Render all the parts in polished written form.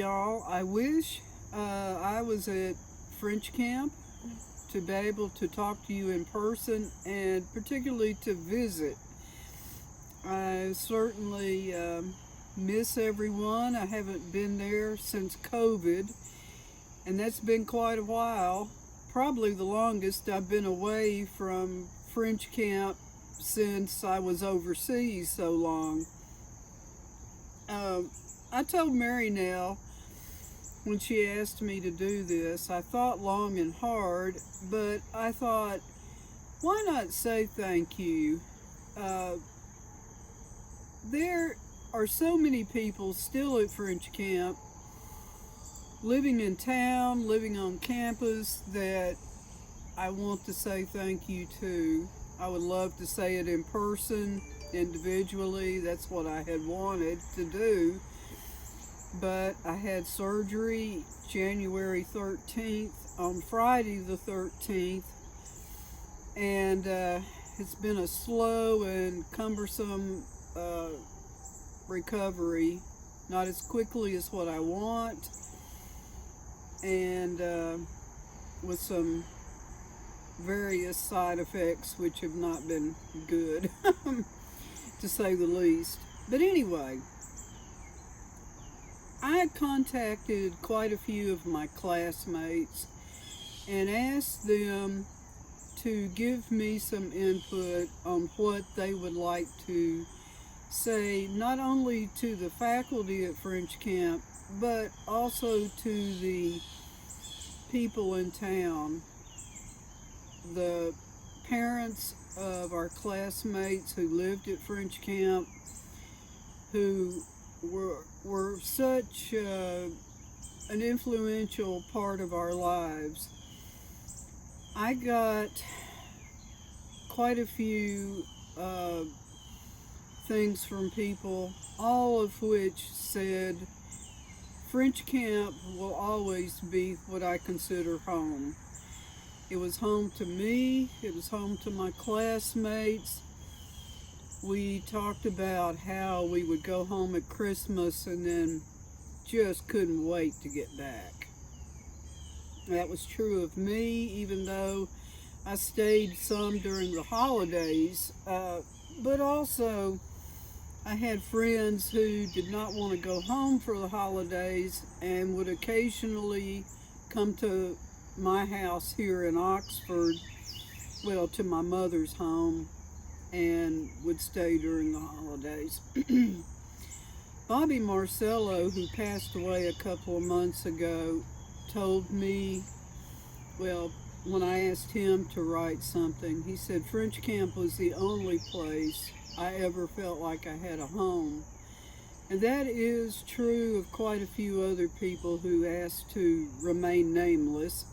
y'all. I wish I was at French camp to be able to talk to you in person and particularly to visit. I certainly miss everyone. I haven't been there since COVID, and that's been quite a while. Probably the longest I've been away from French camp since I was overseas so long. Um, I told Mary Nell when she asked me to do this, I thought long and hard, but I thought, why not say thank you? Uh, there are so many people still at French camp, living in town, living on campus, that I want to say thank you to. I would love to say it in person, individually. That's what I had wanted to do. But I had surgery January 13th, on Friday the 13th, and it's been a slow and cumbersome recovery, not as quickly as what I want, and with some various side effects which have not been good, to say the least. But anyway, I had contacted quite a few of my classmates and asked them to give me some input on what they would like to say, not only to the faculty at French camp, but also to the people in town, the parents of our classmates who lived at French camp, who were such an influential part of our lives. I got quite a few things from people, all of which said French camp will always be what I consider home. It was home to me, it was home to my classmates. We talked about how we would go home at Christmas and then just couldn't wait to get back. That was true of me, even though I stayed some during the holidays. But also, I had friends who did not want to go home for the holidays and would occasionally come to my house here in Oxford, well, to my mother's home, and would stay during the holidays. Bobby Marcello, who passed away a couple of months ago, told me, well, when I asked him to write something, he said French camp was the only place I ever felt like I had a home. And that is true of quite a few other people who asked to remain nameless.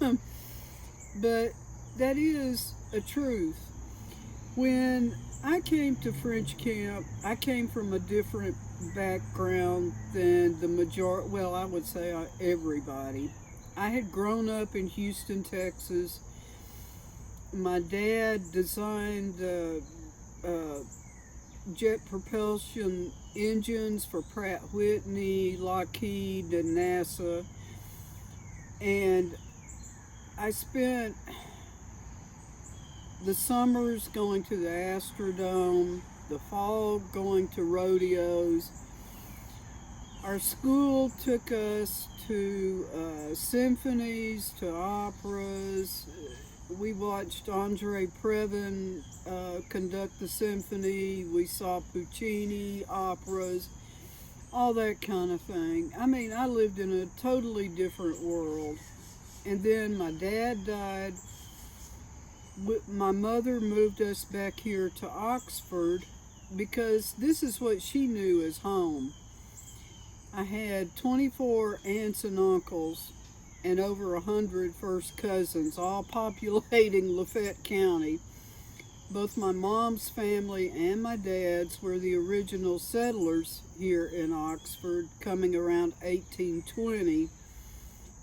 But that is a truth. When I came to French camp, I came from a different background than the majority, well, I would say everybody. I had grown up in Houston, Texas. My dad designed jet propulsion engines for Pratt Whitney, Lockheed, and NASA. And I spent the summers going to the Astrodome, the fall going to rodeos. Our school took us to symphonies, to operas. We watched Andre Previn conduct the symphony. We saw Puccini, operas, all that kind of thing. I mean, I lived in a totally different world. And then my dad died. My mother moved us back here to Oxford because this is what she knew as home. I had 24 aunts and uncles and over 100 first cousins, all populating Lafayette County. Both my mom's family and my dad's were the original settlers here in Oxford, coming around 1820.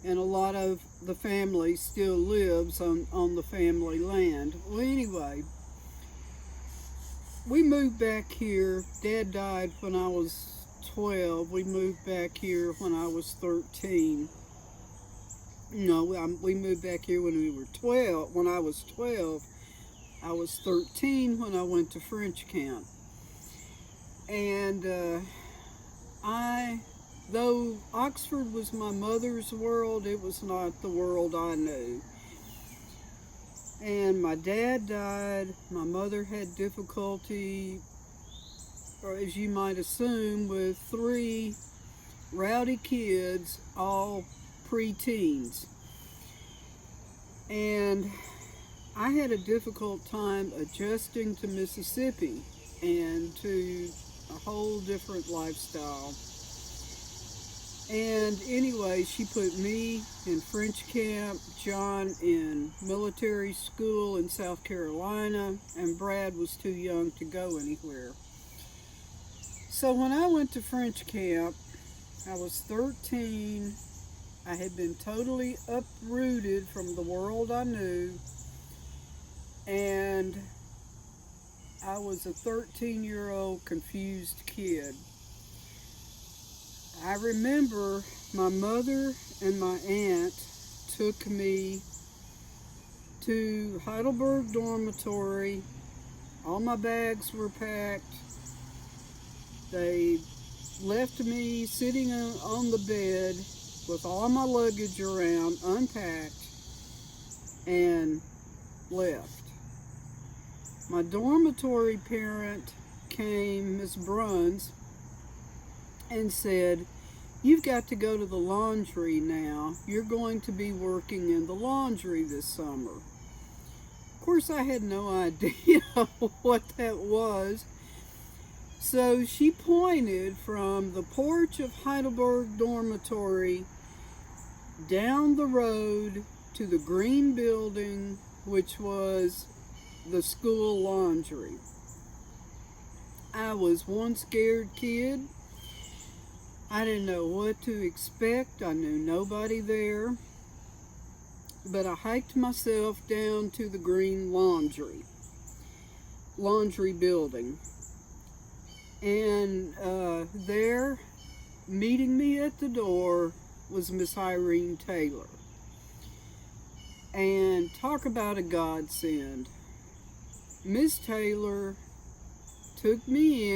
And a lot of the family still lives on the family land. Well, anyway, we moved back here. Dad died when I was 12. We moved back here when I was 13. No, we moved back here when we were 12. When I was 12, I was 13 when I went to French camp. And though Oxford was my mother's world, it was not the world I knew. And my dad died. My mother had difficulty, or as you might assume, with 3 rowdy kids, all pre-teens. And I had a difficult time adjusting to Mississippi and to a whole different lifestyle. And anyway, she put me in French camp, John in military school in South Carolina, and Brad was too young to go anywhere. So when I went to French camp, I was 13. I had been totally uprooted from the world I knew, and I was a 13-year-old confused kid. I remember my mother and my aunt took me to Heidelberg Dormitory. All my bags were packed. They left me sitting on the bed with all my luggage around, unpacked, and left. My dormitory parent came, Miss Bruns, and said, "You've got to go to the laundry now. You're going to be working in the laundry this summer." Of course, I had no idea what that was. So she pointed from the porch of Heidelberg Dormitory down the road to the green building, which was the school laundry. I was one scared kid. I didn't know what to expect. I knew nobody there. But I hiked myself down to the green laundry building. And there, meeting me at the door, was Miss Irene Taylor. And talk about a godsend. Miss Taylor took me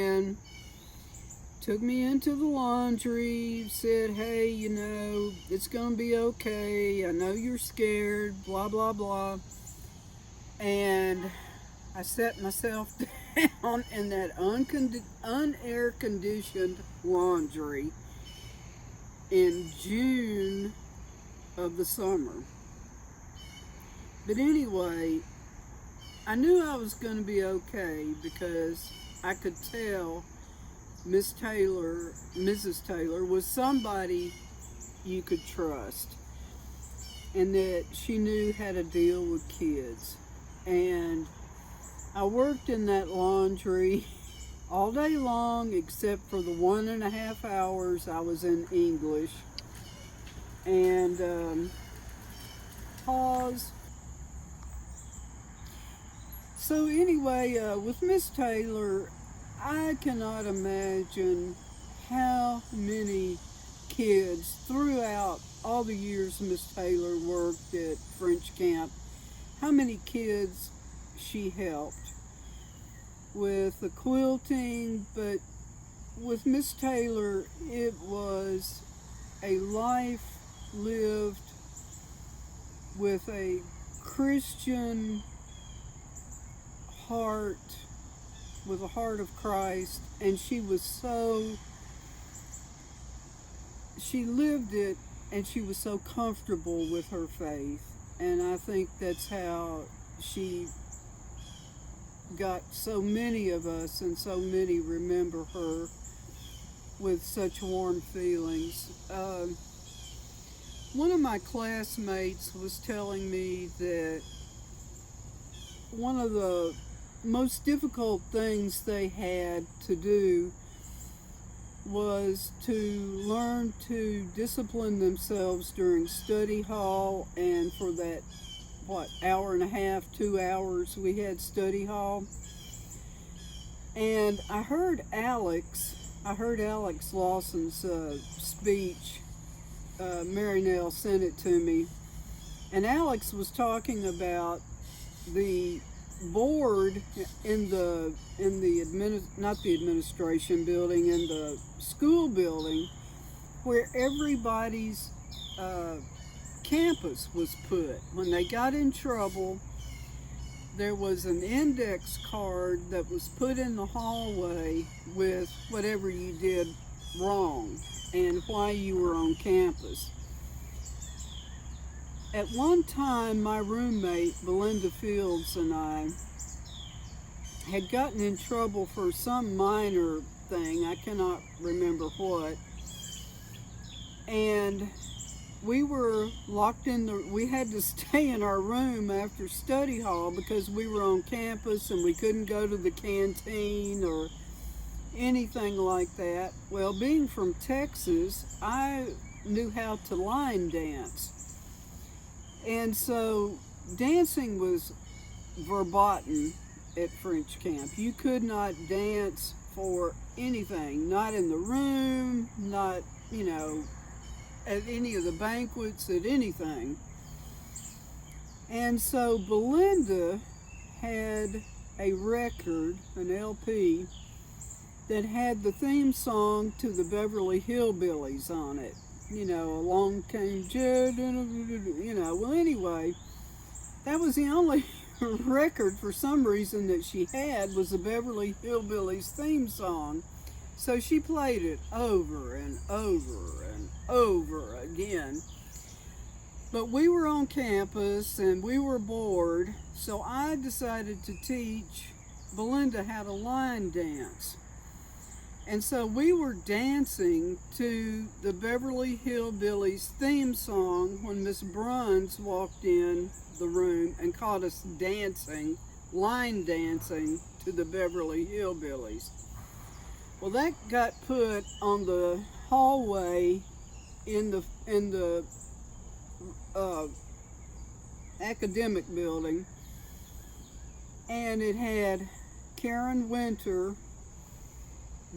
into the laundry, said, "Hey, you know, it's going to be okay. I know you're scared, blah, blah, blah." And I sat myself down in that unair-conditioned laundry in June of the summer. But anyway, I knew I was going to be okay because I could tell Mrs. Taylor was somebody you could trust, and that she knew how to deal with kids. And I worked in that laundry all day long, except for the 1.5 hours I was in English. And pause. So anyway, with Miss Taylor, I cannot imagine how many kids throughout all the years Miss Taylor worked at French camp, how many kids she helped with the quilting. But with Miss Taylor, it was a life lived with a Christian heart, with a heart of Christ, and she lived it, and she was so comfortable with her faith. And I think that's how she got so many of us, and so many remember her with such warm feelings. One of my classmates was telling me that one of the most difficult things they had to do was to learn to discipline themselves during study hall, and for that, hour and a half, 2 hours we had study hall. And I heard Alex, I heard Alex Lawson's speech. Mary Nell sent it to me, and Alex was talking about the board in the not the administration building, in the school building, where everybody's campus was put. When they got in trouble, there was an index card that was put in the hallway with whatever you did wrong and why you were on campus. At one time, my roommate, Belinda Fields, and I had gotten in trouble for some minor thing. I cannot remember what. And we were locked we had to stay in our room after study hall because we were on campus and we couldn't go to the canteen or anything like that. Well, being from Texas, I knew how to line dance. And so dancing was verboten at French camp. You could not dance for anything, not in the room, not, at any of the banquets, at anything. And so Belinda had a record, an LP, that had the theme song to the Beverly Hillbillies on it. Along came Jed, well, anyway, that was the only record for some reason that she had, was the Beverly Hillbillies theme song. So she played it over and over and over again. But we were on campus and we were bored, so I decided to teach Belinda how to line dance. And so we were dancing to the Beverly Hillbillies theme song when Miss Bruns walked in the room and caught us dancing, line dancing to the Beverly Hillbillies. Well, that got put on the hallway in the academic building, and it had Karen Winter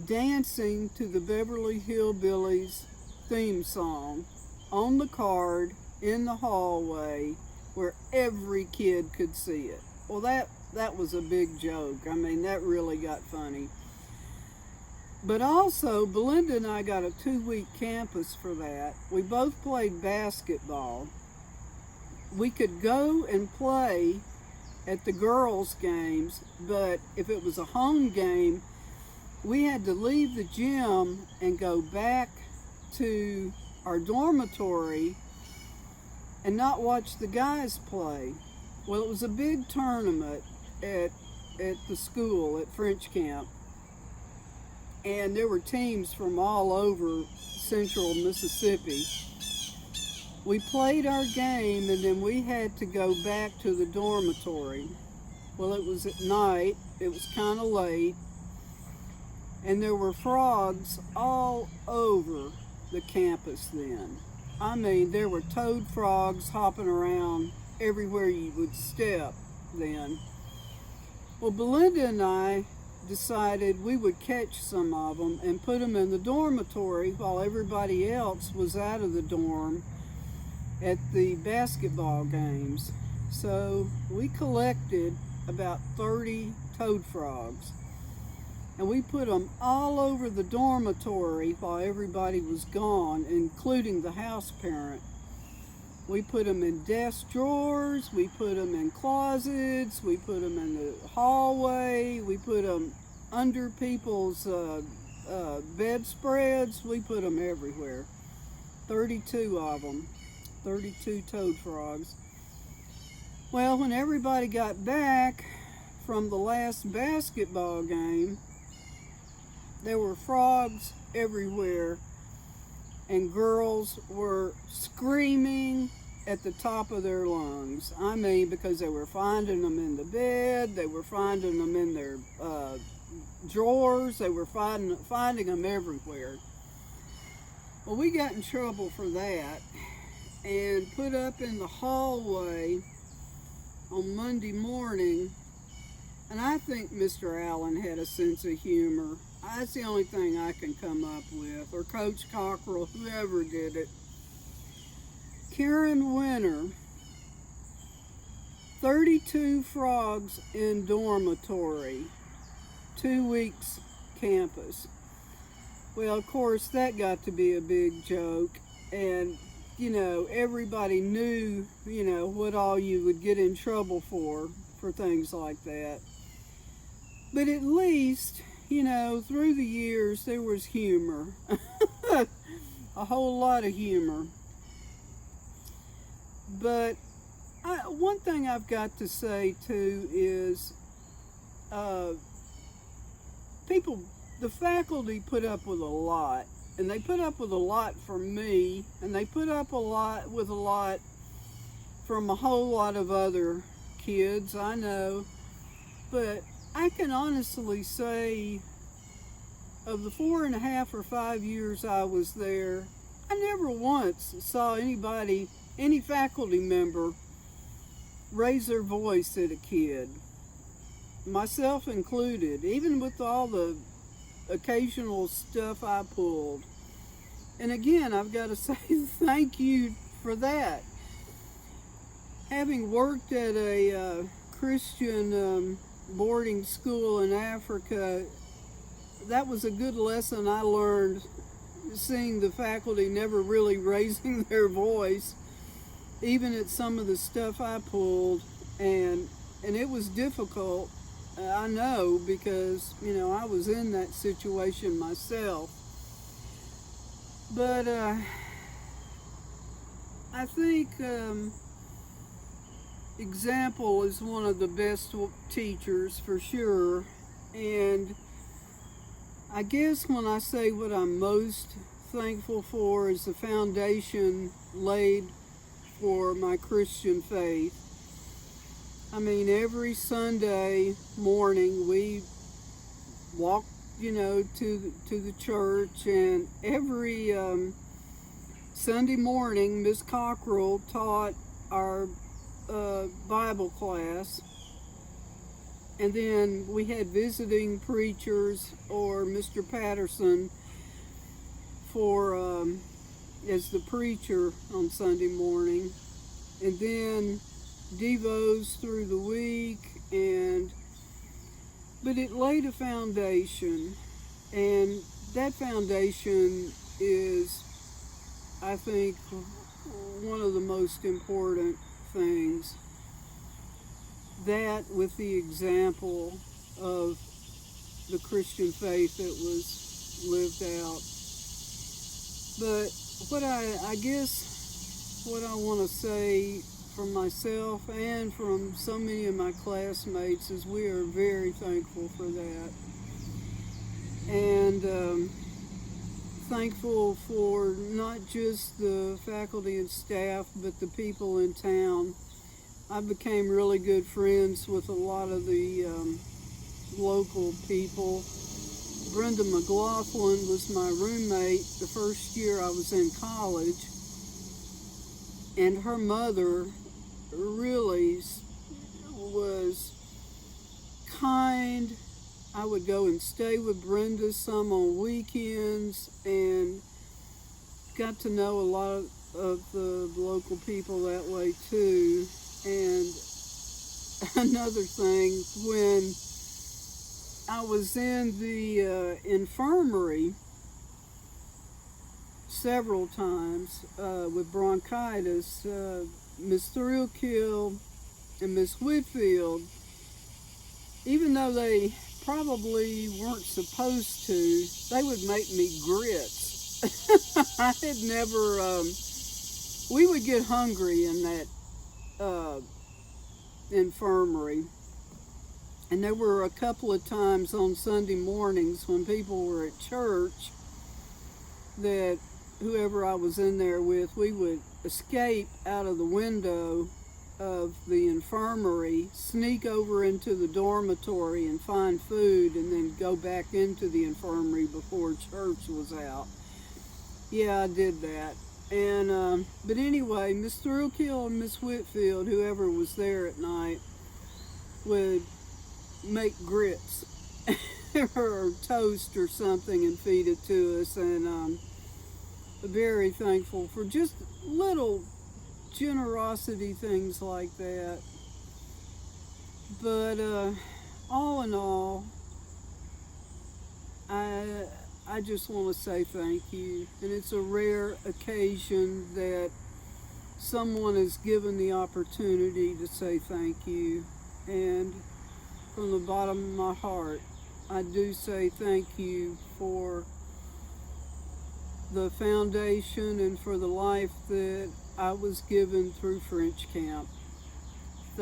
dancing to the Beverly Hillbillies theme song on the card in the hallway where every kid could see it. Well, that was a big joke. I mean, that really got funny. But also, Belinda and I got a 2-week campus for that. We both played basketball. We could go and play at the girls' games, but if it was a home game, we had to leave the gym and go back to our dormitory and not watch the guys play. Well, it was a big tournament at the school at French camp, and there were teams from all over central Mississippi. We played our game and then we had to go back to the dormitory. Well, it was at night, it was kind of late, and there were frogs all over the campus then. I mean, there were toad frogs hopping around everywhere you would step then. Well, Belinda and I decided we would catch some of them and put them in the dormitory while everybody else was out of the dorm at the basketball games. So we collected about 30 toad frogs, and we put them all over the dormitory while everybody was gone, including the house parent. We put them in desk drawers, we put them in closets, we put them in the hallway, we put them under people's bedspreads, we put them everywhere. 32 of them, 32 toad frogs. Well, when everybody got back from the last basketball game, there were frogs everywhere, and girls were screaming at the top of their lungs. I mean, because they were finding them in the bed, they were finding them in their drawers, they were finding them everywhere. Well, we got in trouble for that and put up in the hallway on Monday morning, and I think Mr. Allen had a sense of humor. That's the only thing I can come up with. Or Coach Cockrell, whoever did it. Karen Winter, 32 frogs in dormitory, 2 weeks campus. Well, of course, that got to be a big joke. And, everybody knew, what all you would get in trouble for things like that. But at least, through the years, there was humor. A whole lot of humor. But one thing I've got to say, too, is the faculty put up with a lot. And they put up with a lot from me, and they put up with a lot from a whole lot of other kids, I know. But I can honestly say, of the 4.5 or 5 years I was there, I never once saw any faculty member, raise their voice at a kid, myself included, even with all the occasional stuff I pulled. And again, I've got to say thank you for that. Having worked at a Christian boarding school in Africa, that was a good lesson I learned, seeing the faculty never really raising their voice, even at some of the stuff I pulled. And it was difficult, I know, because, I was in that situation myself. But I think example is one of the best teachers for sure. And I guess when I say what I'm most thankful for is the foundation laid for my Christian faith. I mean, every Sunday morning we walk, to the church, and every Sunday morning Miss Cockrell taught our Bible class, and then we had visiting preachers or Mr. Patterson for as the preacher on Sunday morning, and then devos through the week. But it laid a foundation, and that foundation is, I think, one of the most important things. That, with the example of the Christian faith that was lived out. But what I guess what I want to say from myself and from so many of my classmates is we are very thankful for that. And thankful for not just the faculty and staff, but the people in town. I became really good friends with a lot of the local people. Brenda McLaughlin was my roommate the first year I was in college, and her mother really was kind. I would go and stay with Brenda some on weekends, and got to know a lot of the local people that way too. And another thing, when I was in the infirmary several times with bronchitis, Miss Thrillkill and Miss Whitfield, even though they probably weren't supposed to, they would make me grits. I had never, we would get hungry in that infirmary. And there were a couple of times on Sunday mornings when people were at church that whoever I was in there with, we would escape out of the window of the infirmary, sneak over into the dormitory and find food, and then go back into the infirmary before church was out. Yeah, I did that. And but anyway, Miss Thrillkill and Miss Whitfield, whoever was there at night, would make grits. or toast or something and feed it to us. And very thankful for just little generosity things like that. But all in all, I just want to say thank you. And it's a rare occasion that someone is given the opportunity to say thank you. And from the bottom of my heart, I do say thank you for the foundation and for the life that I was given through French Camp.